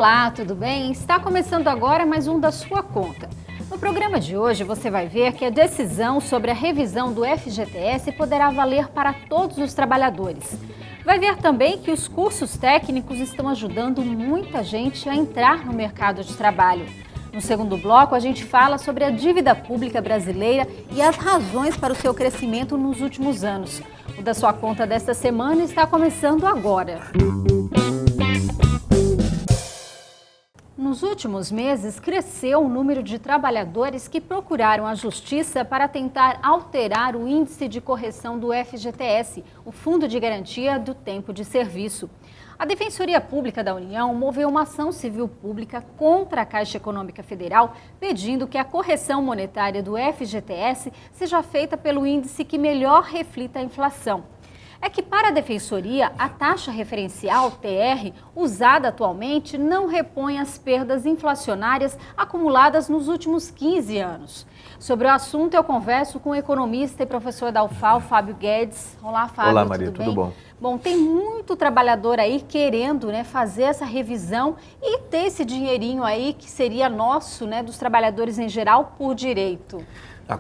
Olá, tudo bem? Está começando agora mais um da sua conta. No programa de hoje você vai ver que a decisão sobre a revisão do FGTS poderá valer para todos os trabalhadores. Vai ver também que os cursos técnicos estão ajudando muita gente a entrar no mercado de trabalho. No segundo bloco, a gente fala sobre a dívida pública brasileira e as razões para o seu crescimento nos últimos anos. O da sua conta desta semana está começando agora. Nos últimos meses, cresceu o número de trabalhadores que procuraram a Justiça para tentar alterar o índice de correção do FGTS, o Fundo de Garantia do Tempo de Serviço. A Defensoria Pública da União moveu uma ação civil pública contra a Caixa Econômica Federal, pedindo que a correção monetária do FGTS seja feita pelo índice que melhor reflita a inflação. É que para a Defensoria, a taxa referencial, TR, usada atualmente, não repõe as perdas inflacionárias acumuladas nos últimos 15 anos. Sobre o assunto, eu converso com o economista e professor da UFAL, Fábio Guedes. Olá, Fábio. Olá, Maria, tudo bom? Bom, tem muito trabalhador aí querendo, fazer essa revisão e ter esse dinheirinho aí que seria nosso, dos trabalhadores em geral, por direito.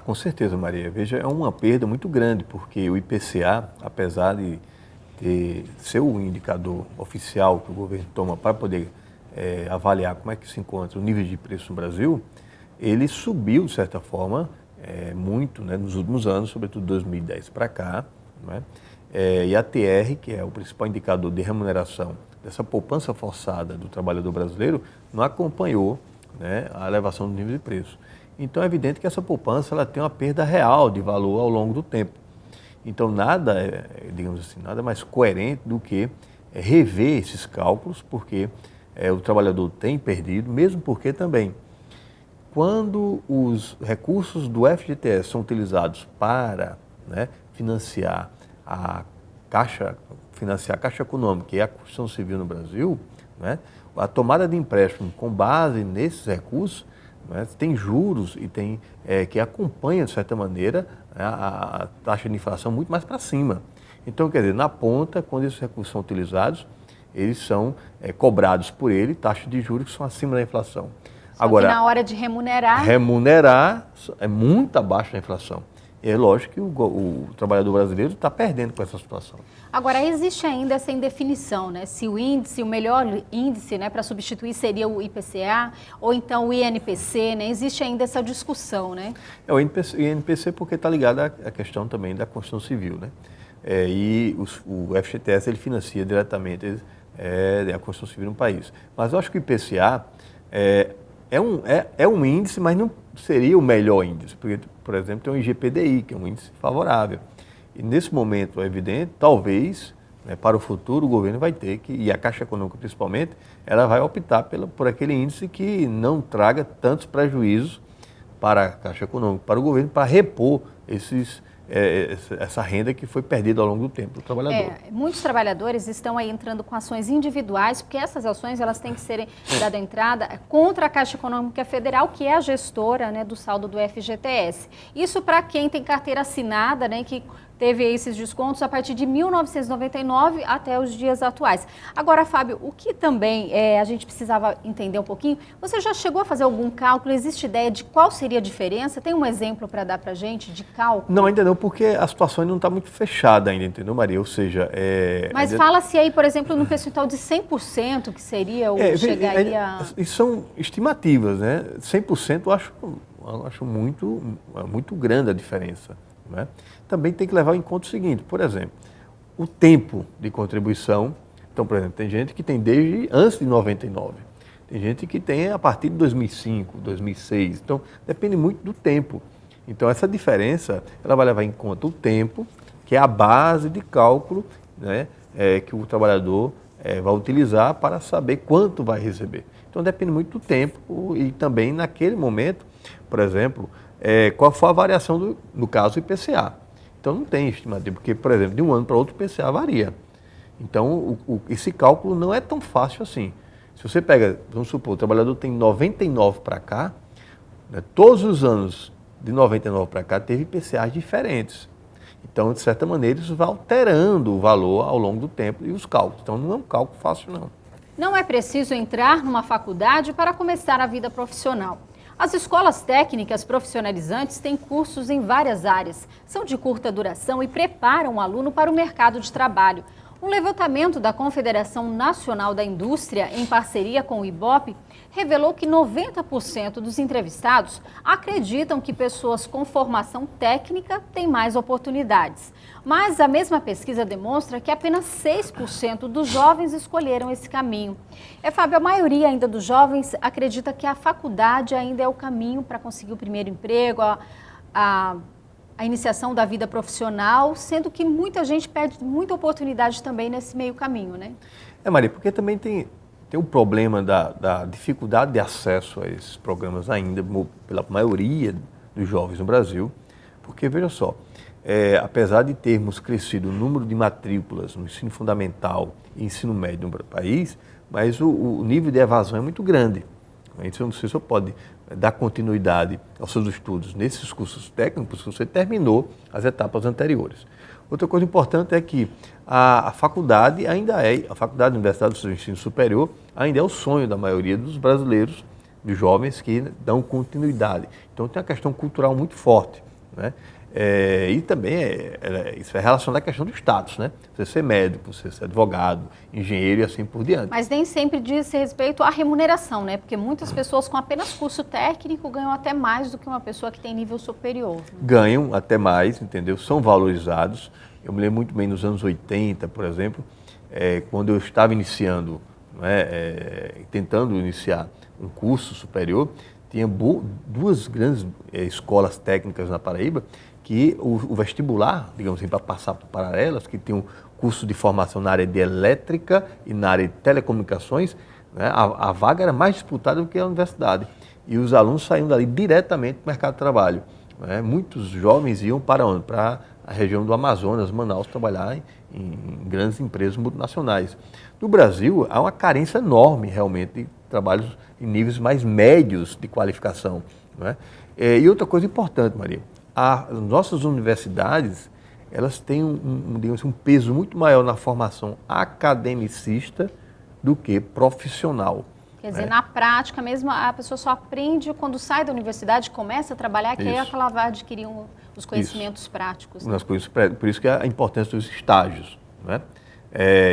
Com certeza, Maria. Veja, é uma perda muito grande, porque o IPCA, apesar de ser o indicador oficial que o governo toma para poder avaliar como é que se encontra o nível de preço no Brasil, ele subiu, de certa forma, muito nos últimos anos, sobretudo 2010 para cá, não é? E a TR, que é o principal indicador de remuneração dessa poupança forçada do trabalhador brasileiro, não acompanhou, a elevação do nível de preço. Então é evidente que essa poupança ela tem uma perda real de valor ao longo do tempo. Então nada, digamos assim, nada mais coerente do que rever esses cálculos, porque o trabalhador tem perdido, mesmo porque também, quando os recursos do FGTS são utilizados para financiar a Caixa Econômica e a construção civil no Brasil, a tomada de empréstimo com base nesses recursos tem juros e tem que acompanha, de certa maneira, a taxa de inflação muito mais para cima. Então, quer dizer, na ponta, quando esses recursos são utilizados, eles são cobrados por ele taxas de juros que são acima da inflação. Agora, que na hora de remunerar é muito abaixo da inflação. É lógico que o trabalhador brasileiro está perdendo com essa situação. Agora, existe ainda essa indefinição, se o índice, o melhor índice para substituir seria o IPCA ou então o INPC, existe ainda essa discussão, O INPC porque está ligado à questão também da construção civil, E o FGTS ele financia diretamente a construção civil no país. Mas eu acho que o IPCA é um índice, mas não seria o melhor índice, porque, por exemplo, tem o IGPDI, que é um índice favorável. E nesse momento, é evidente, talvez, para o futuro, o governo vai ter que, e a Caixa Econômica principalmente, ela vai optar por aquele índice que não traga tantos prejuízos para a Caixa Econômica, para o governo, para repor essa renda que foi perdida ao longo do tempo do trabalhador. Muitos trabalhadores estão aí entrando com ações individuais, porque essas ações elas têm que serem dada entrada contra a Caixa Econômica Federal, que é a gestora do saldo do FGTS. Isso para quem tem carteira assinada, que teve esses descontos a partir de 1999 até os dias atuais. Agora, Fábio, o que também a gente precisava entender um pouquinho, você já chegou a fazer algum cálculo? Existe ideia de qual seria a diferença? Tem um exemplo para dar para a gente de cálculo? Não, ainda não, porque a situação ainda não está muito fechada ainda, entendeu, Maria? Ou seja... Mas ainda... fala-se aí, por exemplo, no percentual de 100%, que seria ou chegaria... E são estimativas, 100% eu acho muito grande a diferença. Também tem que levar em conta o seguinte, por exemplo, o tempo de contribuição. Então, por exemplo, tem gente que tem desde antes de 99, tem gente que tem a partir de 2005, 2006, então depende muito do tempo. Então essa diferença, ela vai levar em conta o tempo, que é a base de cálculo que o trabalhador vai utilizar para saber quanto vai receber. Então depende muito do tempo e também naquele momento, por exemplo, qual foi a variação, no caso, do IPCA. Então não tem estimativa, porque, por exemplo, de um ano para outro o IPCA varia. Então esse cálculo não é tão fácil assim. Se você pega, vamos supor, o trabalhador tem 99 para cá, todos os anos de 99 para cá teve IPCAs diferentes. Então, de certa maneira, isso vai alterando o valor ao longo do tempo e os cálculos. Então não é um cálculo fácil, não. Não é preciso entrar numa faculdade para começar a vida profissional. As escolas técnicas profissionalizantes têm cursos em várias áreas, são de curta duração e preparam o aluno para o mercado de trabalho. Um levantamento da Confederação Nacional da Indústria, em parceria com o IBOP, revelou que 90% dos entrevistados acreditam que pessoas com formação técnica têm mais oportunidades. Mas a mesma pesquisa demonstra que apenas 6% dos jovens escolheram esse caminho. Fábio, a maioria ainda dos jovens acredita que a faculdade ainda é o caminho para conseguir o primeiro emprego, a iniciação da vida profissional, sendo que muita gente perde muita oportunidade também nesse meio caminho, né? Maria, porque também tem o problema da dificuldade de acesso a esses programas ainda, pela maioria dos jovens no Brasil, porque, veja só, apesar de termos crescido o número de matrículas no ensino fundamental e ensino médio no país, mas o nível de evasão é muito grande. Então, você só pode dar continuidade aos seus estudos nesses cursos técnicos se você terminou as etapas anteriores. Outra coisa importante é que a faculdade a faculdade, a universidade do seu ensino superior, ainda é o sonho da maioria dos brasileiros, dos jovens que dão continuidade. Então tem uma questão cultural muito forte, né? E também isso é relacionado à questão do status, né? Você ser médico, você ser advogado, engenheiro e assim por diante. Mas nem sempre diz respeito à remuneração, né? Porque muitas pessoas com apenas curso técnico ganham até mais do que uma pessoa que tem nível superior. Né? Ganham até mais, entendeu? São valorizados. Eu me lembro muito bem nos anos 80, por exemplo, quando eu estava iniciando, tentando iniciar um curso superior, tinha duas grandes escolas técnicas na Paraíba que o vestibular, digamos assim, para passar por paralelas, que tem um curso de formação na área de elétrica e na área de telecomunicações, né, a vaga era mais disputada do que a universidade. E os alunos saíam dali diretamente para o mercado de trabalho. Né? Muitos jovens iam para onde? Para a região do Amazonas, Manaus, trabalhar em grandes empresas multinacionais. No Brasil, há uma carência enorme, realmente, de trabalhos em níveis mais médios de qualificação. Né? E outra coisa importante, Maria, as nossas universidades, elas têm digamos assim, um peso muito maior na formação academicista do que profissional. Quer dizer, na prática mesmo, a pessoa só aprende quando sai da universidade, começa a trabalhar, que aí ela vai adquirir os conhecimentos práticos. Né? Por isso que a importância dos estágios. Né?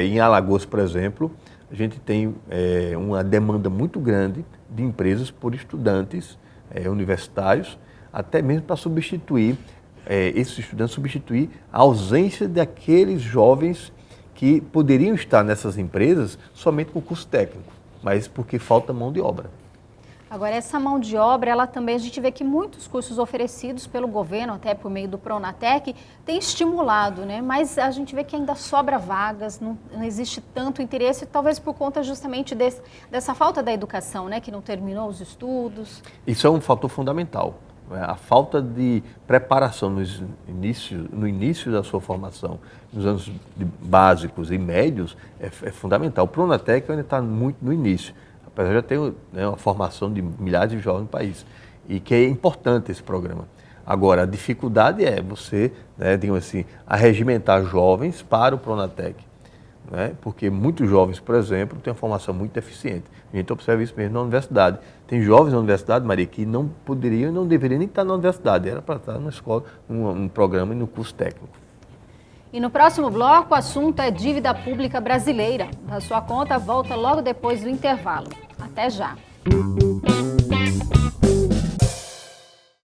Em Alagoas, por exemplo, a gente tem uma demanda muito grande de empresas por estudantes universitários, até mesmo para substituir, esses estudantes substituir a ausência daqueles jovens que poderiam estar nessas empresas somente com curso técnico, mas porque falta mão de obra. Agora, essa mão de obra, ela também, a gente vê que muitos cursos oferecidos pelo governo, até por meio do Pronatec, tem estimulado, né? Mas a gente vê que ainda sobra vagas, não existe tanto interesse, talvez por conta justamente dessa falta da educação, né? Que não terminou os estudos. Isso é um fator fundamental. A falta de preparação no início da sua formação, nos anos básicos e médios, é fundamental. O Pronatec ainda está muito no início, apesar de já ter uma formação de milhares de jovens no país, e que é importante esse programa. Agora, a dificuldade é você, digamos assim, arregimentar jovens para o Pronatec, né? Porque muitos jovens, por exemplo, têm uma formação muito deficiente. A gente observa isso mesmo na universidade. Tem jovens na universidade, Maria, que não poderiam e não deveriam nem estar na universidade, era para estar na escola, num programa e no curso técnico. E no próximo bloco, o assunto é dívida pública brasileira. A sua conta volta logo depois do intervalo. Até já!